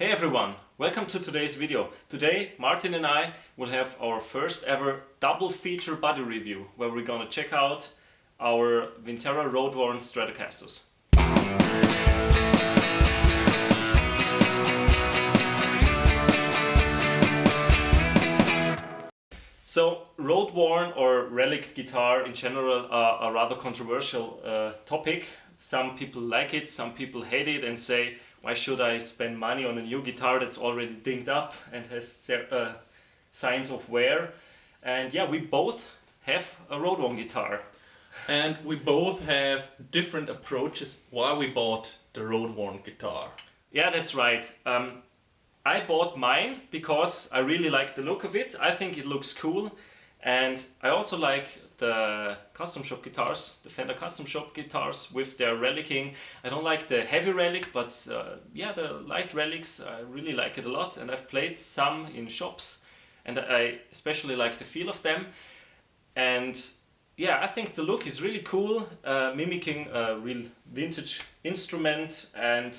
Hey everyone, welcome to today's video. Today Martin and I will have our first ever double feature body review where we're gonna check out our Vintera Road Worn Stratocasters. So Road Worn or Relic guitar in general are a rather controversial topic. Some people like it, some people hate it and say, why should I spend money on a new guitar that's already dinged up and has signs of wear? And yeah, we both have a Road Worn guitar. And we both have different approaches why we bought the Road Worn guitar. Yeah, that's right. I bought mine because I really like the look of it. I think it looks cool. And I also like the custom shop guitars, the Fender custom shop guitars with their relicing. I don't like the heavy relic, but yeah, the light relics, I really like it a lot. And I've played some in shops and I especially like the feel of them. And yeah, I think the look is really cool, mimicking a real vintage instrument. And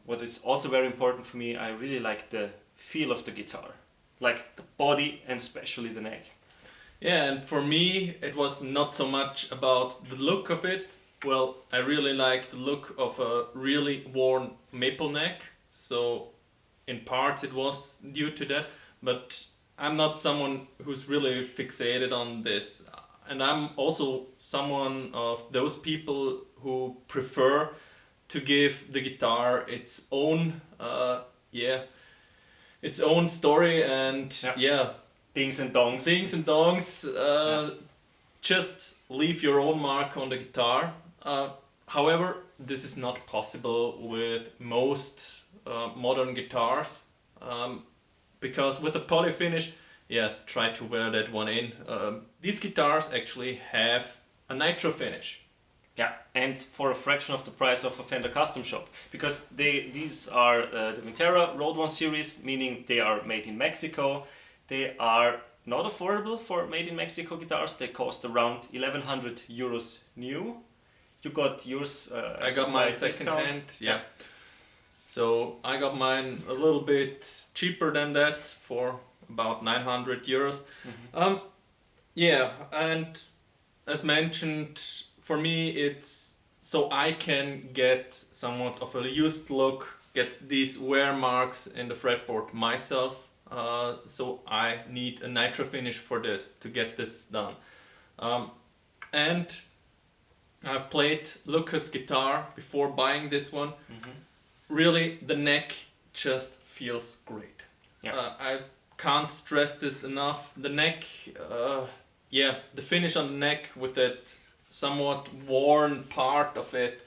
what is also very important for me, I really like the feel of the guitar. Like the body and especially the neck. Yeah, and for me it was not so much about the look of it. Well, I really like the look of a really worn maple neck, so in parts it was due to that, but I'm not someone who's really fixated on this. And I'm also someone of those people who prefer to give the guitar its own its own story and dings and dongs. Just leave your own mark on the guitar. However, this is not possible with most modern guitars, because with the poly finish, try to wear that one in. These guitars actually have a nitro finish. Yeah, and for a fraction of the price of a Fender custom shop, because these are the Vintera Road Worn series, meaning they are made in Mexico. They are not affordable for made in Mexico guitars. They cost around 1100 euros new. You got yours. I got mine second hand. Yeah. So I got mine a little bit cheaper than that for about 900 euros. Mm-hmm. And as mentioned, for me it's so I can get somewhat of a used look, get these wear marks in the fretboard myself. So I need a nitro finish for this to get this done. And I've played Lukas guitar before buying this one. Mm-hmm. Really, the neck just feels great. Yeah. I can't stress this enough. The neck, the finish on the neck with that somewhat worn part of it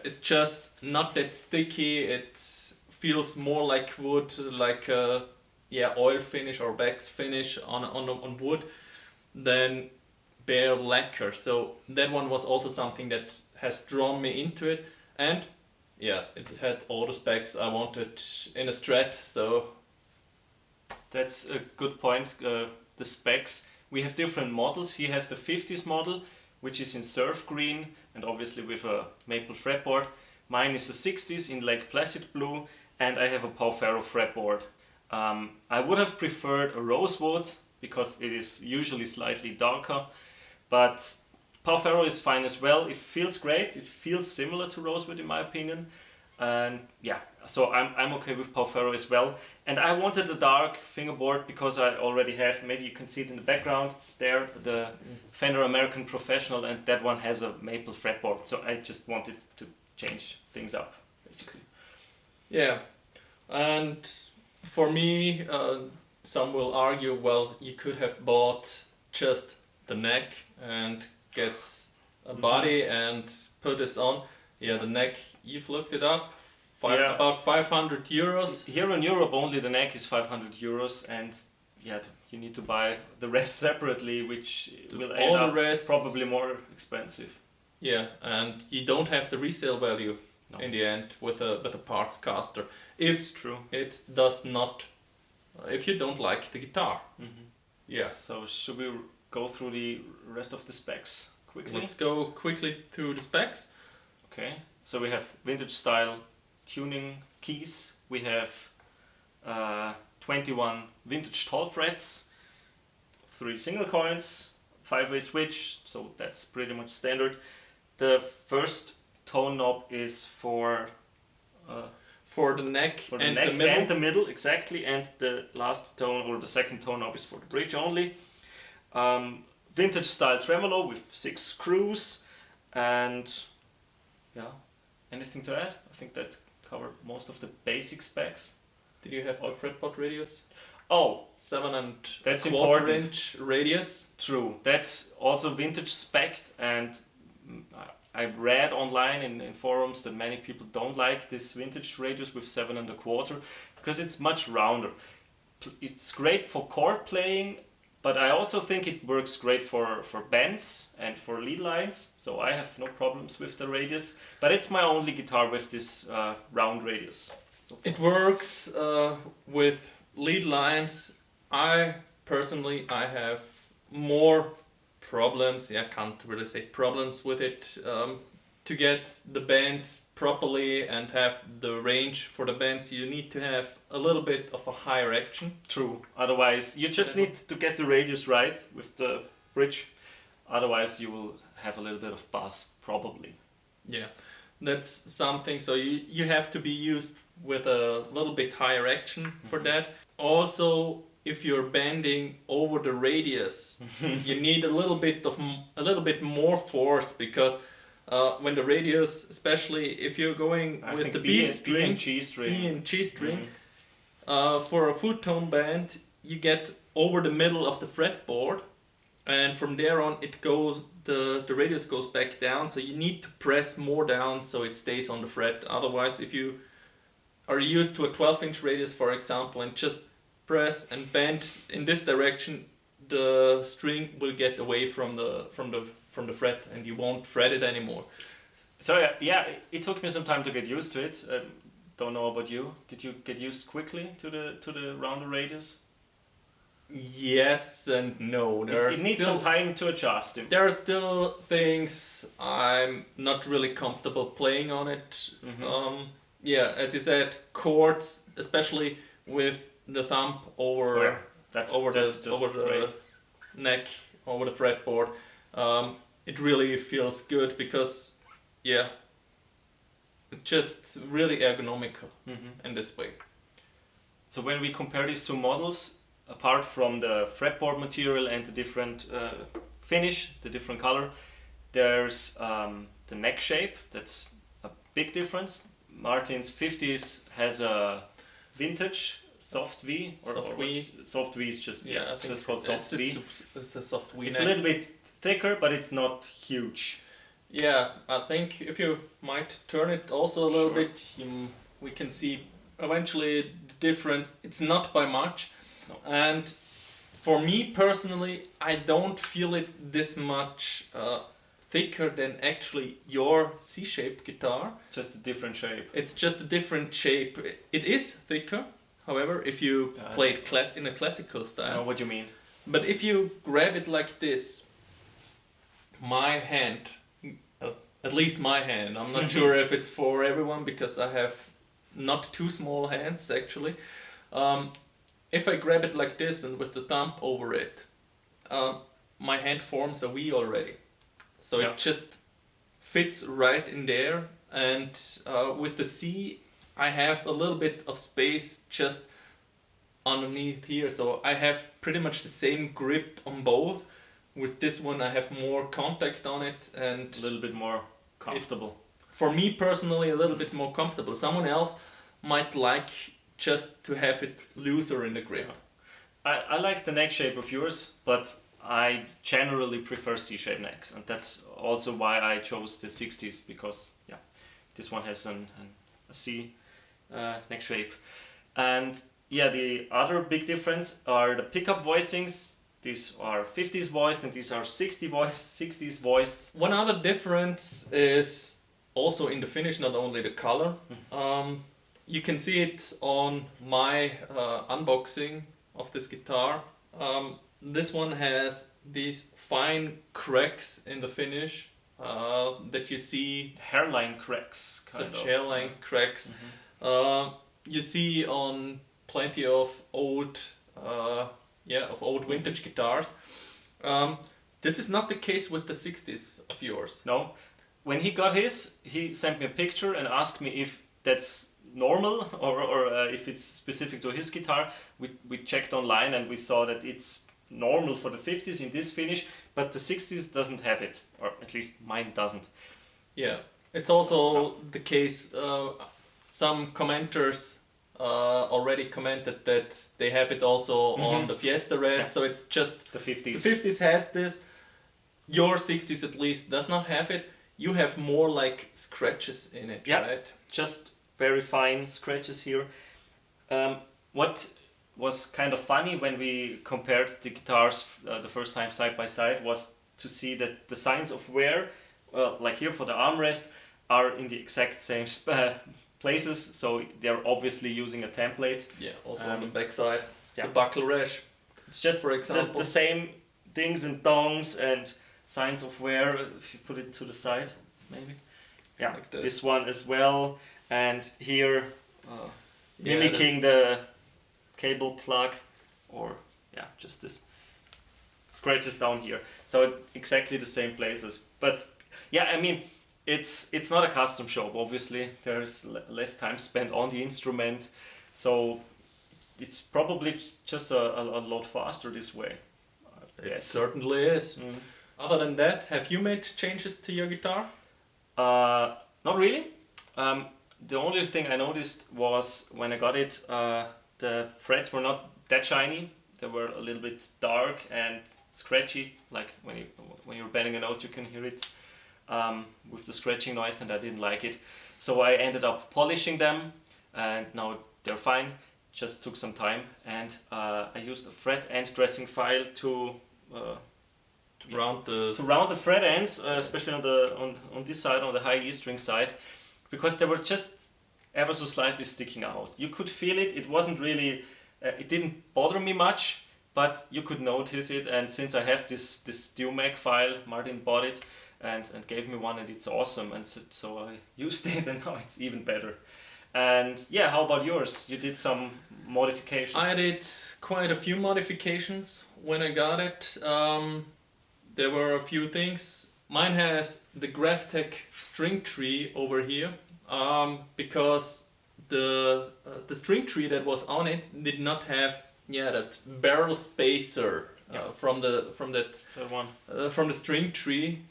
is just not that sticky. It feels more like wood, like a oil finish or wax finish on wood than bare lacquer. So that one was also something that has drawn me into it, and it had all the specs I wanted in a Strat. So that's a good point. The specs, we have different models. He has the 50s model, which is in surf green and obviously with a maple fretboard. Mine is the 60s in Lake Placid Blue, and I have a Pau-Ferro fretboard. I would have preferred a rosewood because it is usually slightly darker, but Pau-Ferro is fine as well. It feels great. It feels similar to rosewood in my opinion. And so I'm okay with Pau-Ferro as well. And I wanted a dark fingerboard because I already have, maybe you can see it in the background, it's there, the Fender American Professional, and that one has a maple fretboard. So I just wanted to change things up, basically. Yeah, and for me, some will argue, well, you could have bought just the neck and get a body and put this on. Yeah, the neck, you've looked it up, about 500 euros. Here in Europe only the neck is 500 euros, and you need to buy the rest separately, which will end up probably more expensive. Yeah, and you don't have the resale value in the end with a parts caster. If true. It does not, if you don't like the guitar. Mm-hmm. Yeah. So should we go through the rest of the specs quickly? Let's go quickly through the specs. Okay, so we have vintage style tuning keys. We have 21 vintage tall frets, 3 single coins, 5-way switch, so that's pretty much standard. The first tone knob is for the neck, the and neck the middle. and the middle, exactly, and the last tone or the second tone knob is for the bridge only. Vintage style tremolo with 6 screws, and yeah, anything to add? I think that covered most of the basic specs. Did you have the fretboard radius? Oh, 7 and that's a quarter important. inch radius. True, that's also vintage spec'd, and I've read online in forums that many people don't like this vintage radius with 7 and a quarter because it's much rounder. It's great for chord playing, but I also think it works great for bends and for lead lines, so I have no problems with the radius, but it's my only guitar with this round radius. It works with lead lines. I have more problems, can't really say problems with it, to get the bends properly and have the range for the bends. You need to have a little bit of a higher action. True, otherwise you just need to get the radius right with the bridge, otherwise you will have a little bit of bass probably. Yeah, that's something, so you have to be used with a little bit higher action for that. Also, if you're bending over the radius, you need a little bit more force, because when the radius, especially if you're going with the B and G string, for a full tone bend, you get over the middle of the fretboard, and from there on the radius goes back down, so you need to press more down so it stays on the fret. Otherwise, if you are used to a 12-inch radius, for example, and just press and bend in this direction, the string will get away from the fret, and you won't fret it anymore. So yeah, it took me some time to get used to it. Don't know about you. Did you get used quickly to the rounder radius? Yes and no. It needs some time to adjust. There are still things I'm not really comfortable playing on it. As you said, chords, especially with the thumb over the neck, over the fretboard. It really feels good because, it's just really ergonomical in this way. So when we compare these two models, apart from the fretboard material and the different finish, the different color, there's the neck shape. That's a big difference. Martin's 50s has a vintage soft V. Soft V is just, it's just called soft V. It's a soft V. It's a little bit thicker, but it's not huge. Yeah, I think if you might turn it also a little bit, we can see eventually the difference. It's not by much. No. And for me personally, I don't feel it this much thicker than actually your C-shaped guitar. Just a different shape. It's just a different shape. It is thicker, however, if you play it in a classical style. I know what you mean. But if you grab it like this, my hand, at least my hand, I'm not sure if it's for everyone because I have not too small hands actually. If I grab it like this and with the thumb over it, my hand forms a V already. So it just fits right in there, and with the C I have a little bit of space just underneath here, so I have pretty much the same grip on both. With this one I have more contact on it and a little bit more comfortable. For me personally, a little bit more comfortable. Someone else might like just to have it looser in the grip. I like the neck shape of yours, but I generally prefer C-shaped necks, and that's also why I chose the 60s, because this one has a C neck shape. And the other big difference are the pickup voicings. These are 50s voiced and these are 60s voiced. One other difference is also in the finish, not only the color. You can see it on my unboxing of this guitar. This one has these fine cracks in the finish that you see. Hairline cracks. Hairline cracks. you see on plenty of old vintage guitars. This is not the case with the 60s of yours. No. When he got his, he sent me a picture and asked me if that's normal or if it's specific to his guitar. We checked online and we saw that it's normal for the 50s in this finish, but the 60s doesn't have it, or at least mine doesn't. Yeah, it's also the case. Some commenters already commented that they have it also on the Fiesta Red, so it's just the 50s. The 50s has this. Your 60s at least does not have it. You have more like scratches in it, right? Just very fine scratches here. What was kind of funny when we compared the guitars the first time side by side was to see that the signs of wear, like here for the armrest, are in the exact same places, so they're obviously using a template. Yeah, also on the back side, the buckle rash. It's just, for example, the same things and dongs and signs of wear. If you put it to the side, maybe. Yeah, like this one as well, and here mimicking the cable plug, or just this scratches down here. So exactly the same places, but I mean, it's not a custom shop. Obviously, there's less time spent on the instrument, so it's probably just a lot faster this way. It certainly is. Other than that, have you made changes to your guitar? Not really. The only thing I noticed was when I got it, the frets were not that shiny. They were a little bit dark and scratchy. Like when you're bending a note, you can hear it with the scratching noise, and I didn't like it. So I ended up polishing them, and now they're fine. Just took some time, and I used a fret end dressing file to round the fret ends, especially on this side, on the high E string side, because they were just ever so slightly sticking out. You could feel it. It wasn't really, it didn't bother me much, but you could notice it. And since I have this DuMag file, Martin bought it and gave me one, and it's awesome. And so I used it, and now it's even better. And how about yours? You did some modifications. I did quite a few modifications when I got it. There were a few things. Mine has the Graphtec string tree over here, because the string tree that was on it did not have that barrel spacer from the string tree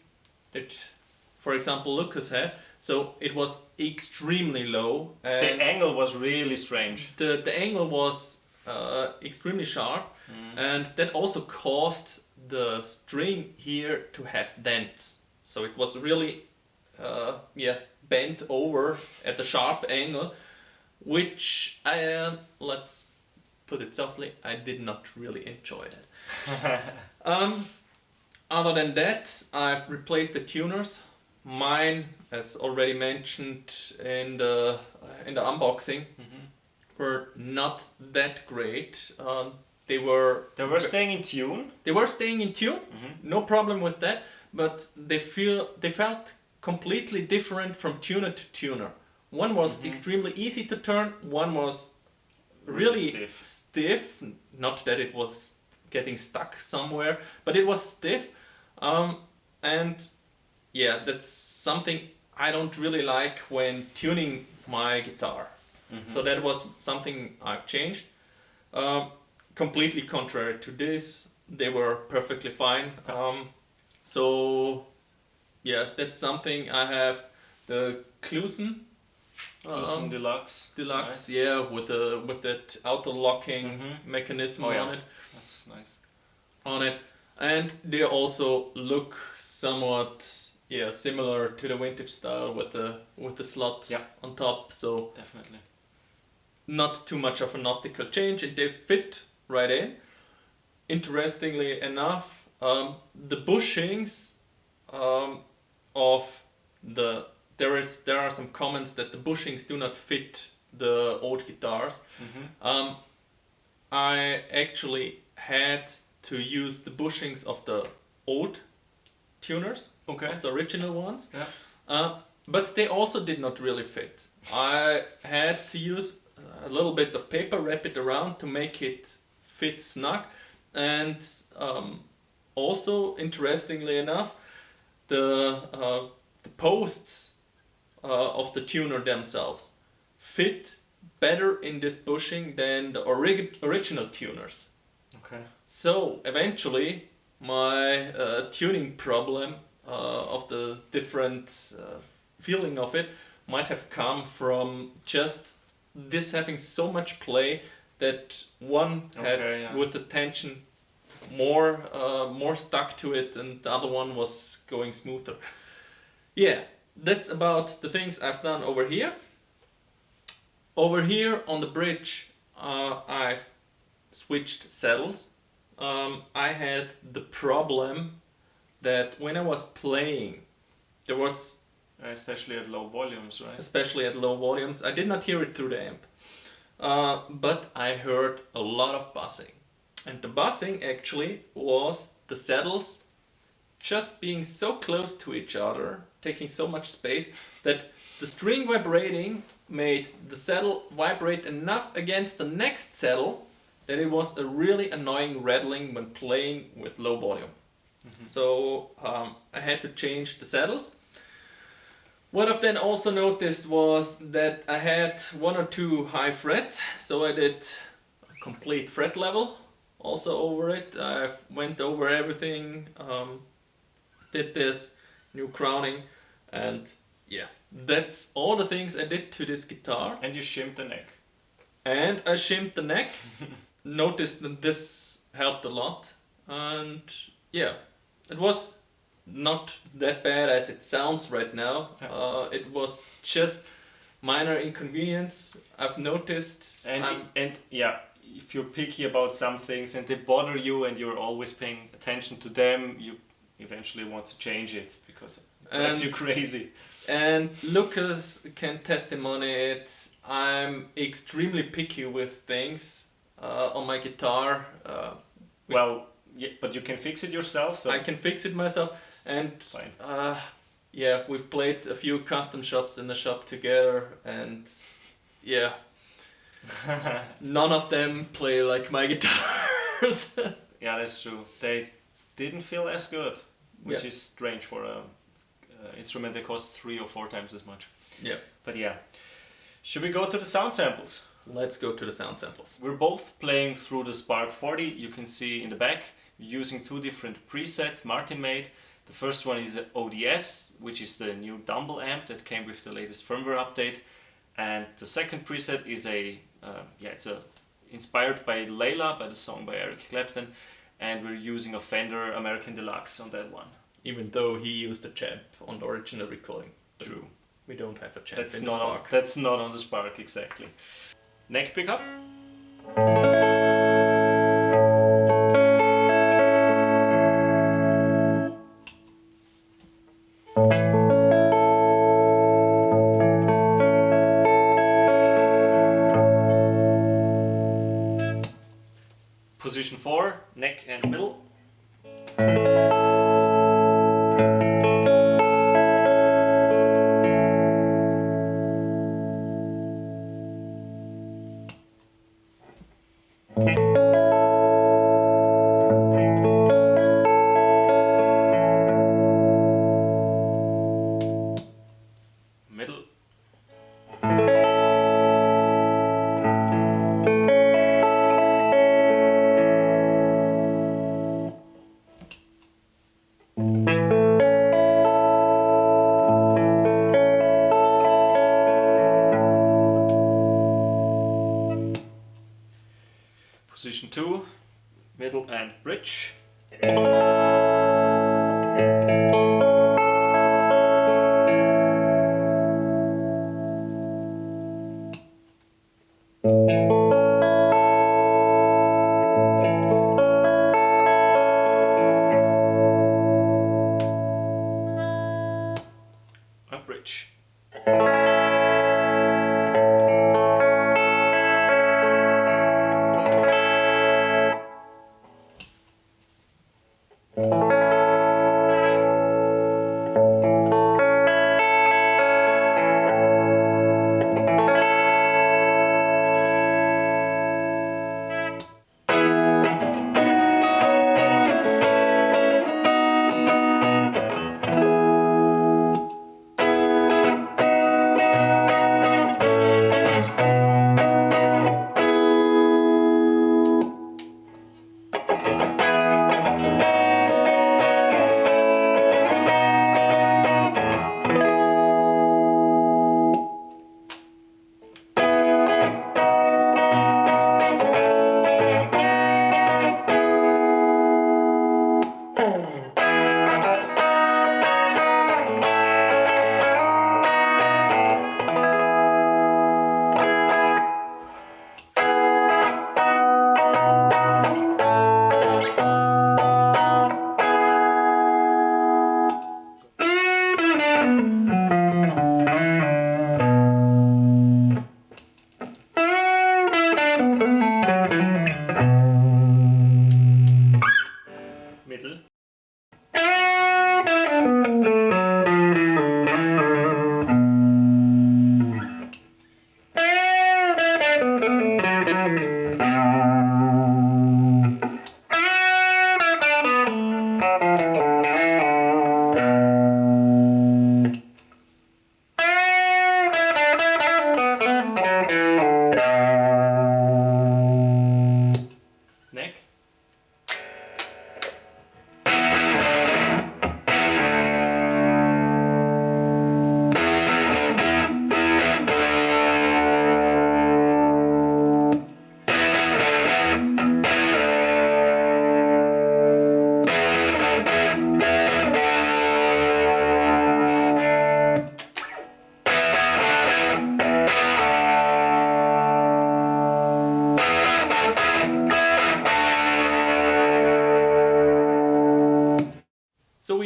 that, for example, Lukas had. So it was extremely low. And the angle was really strange. The angle was extremely sharp, and that also caused the string here to have dents. So it was really bent over at a sharp angle, which let's put it softly, I did not really enjoy that. Other than that, I've replaced the tuners. Mine, as already mentioned in the unboxing, were not that great. They were staying in tune. They were staying in tune. No problem with that. But they felt completely different from tuner to tuner. One was extremely easy to turn. One was really stiff. Not that it was getting stuck somewhere, but it was stiff. And that's something I don't really like when tuning my guitar. So that was something I've changed. Completely contrary to this, they were perfectly fine. So that's something. I have the Klusen Deluxe. Deluxe, with that auto locking mechanism on it. That's nice. On it, and they also look somewhat similar to the vintage style with the slot on top. So definitely not too much of an optical change, and they fit right in. Interestingly enough, the bushings of there are some comments that the bushings do not fit the old guitars. I actually had to use the bushings of the old tuners, of the original ones, but they also did not really fit. I had to use a little bit of paper, wrap it around to make it fit snug, and also interestingly enough, the posts of the tuner themselves fit better in this bushing than the original tuners. Okay. So eventually my tuning problem of the different feeling of it might have come from just this having so much play that one had with the tension more stuck to it and the other one was going smoother. Yeah, that's about the things I've done over here. Over here on the bridge, I've switched saddles. I had the problem that when I was playing, there was... especially at low volumes, right? Especially at low volumes. I did not hear it through the amp. But I heard a lot of buzzing. And the buzzing actually was the saddles just being so close to each other, taking so much space, that the string vibrating made the saddle vibrate enough against the next saddle that it was a really annoying rattling when playing with low volume. Mm-hmm. So I had to change the saddles. What I've then also noticed was that I had 1 or 2 high frets, so I did a complete fret level also over it. I went over everything, did this new crowning, and yeah, that's all the things I did to this guitar. And you shimmed the neck. And I shimmed the neck. Noticed that this helped a lot, and yeah, it was not that bad as it sounds right now. It was just minor inconvenience I've noticed. And yeah, if you're picky about some things and they bother you and you're always paying attention to them, you eventually want to change it because it drives you crazy. And Lukas can testimony it. I'm extremely picky with things on my guitar. Well, yeah, but you can fix it yourself. So I can fix it myself. And yeah, we've played a few custom shops in the shop together, and yeah, none of them play like my guitars. Yeah, that's true. They didn't feel as good, which is strange for an instrument that costs 3 or 4 times as much. Yeah. But yeah, should we go to the sound samples? Let's go to the sound samples. We're both playing through the Spark 40. You can see in the back, using 2 different presets Martin made. The first one is an ODS, which is the new Dumble amp that came with the latest firmware update. And the second preset is it's inspired by Layla, by the song by Eric Clapton. And we're using a Fender American Deluxe on that one. Even though he used a champ on the original recording. True. We don't have a champ That's in not the Spark. That's not on the Spark, exactly. Neck pickup. Position 4, neck and middle. Middle. Position 2, middle and bridge. A bridge.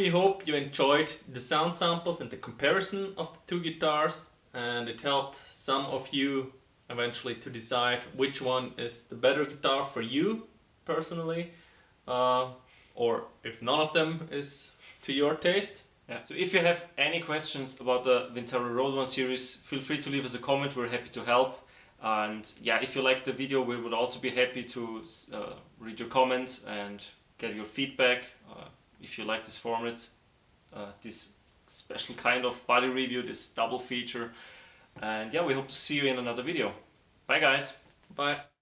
really hope you enjoyed the sound samples and the comparison of the two guitars, and it helped some of you eventually to decide which one is the better guitar for you personally, or if none of them is to your taste. Yeah. So if you have any questions about the Vintera Road Worn series, feel free to leave us a comment. We're happy to help. And yeah, if you liked the video, we would also be happy to read your comments and get your feedback. If you like this format, this special kind of body review, this double feature. And yeah, we hope to see you in another video. Bye guys. Bye.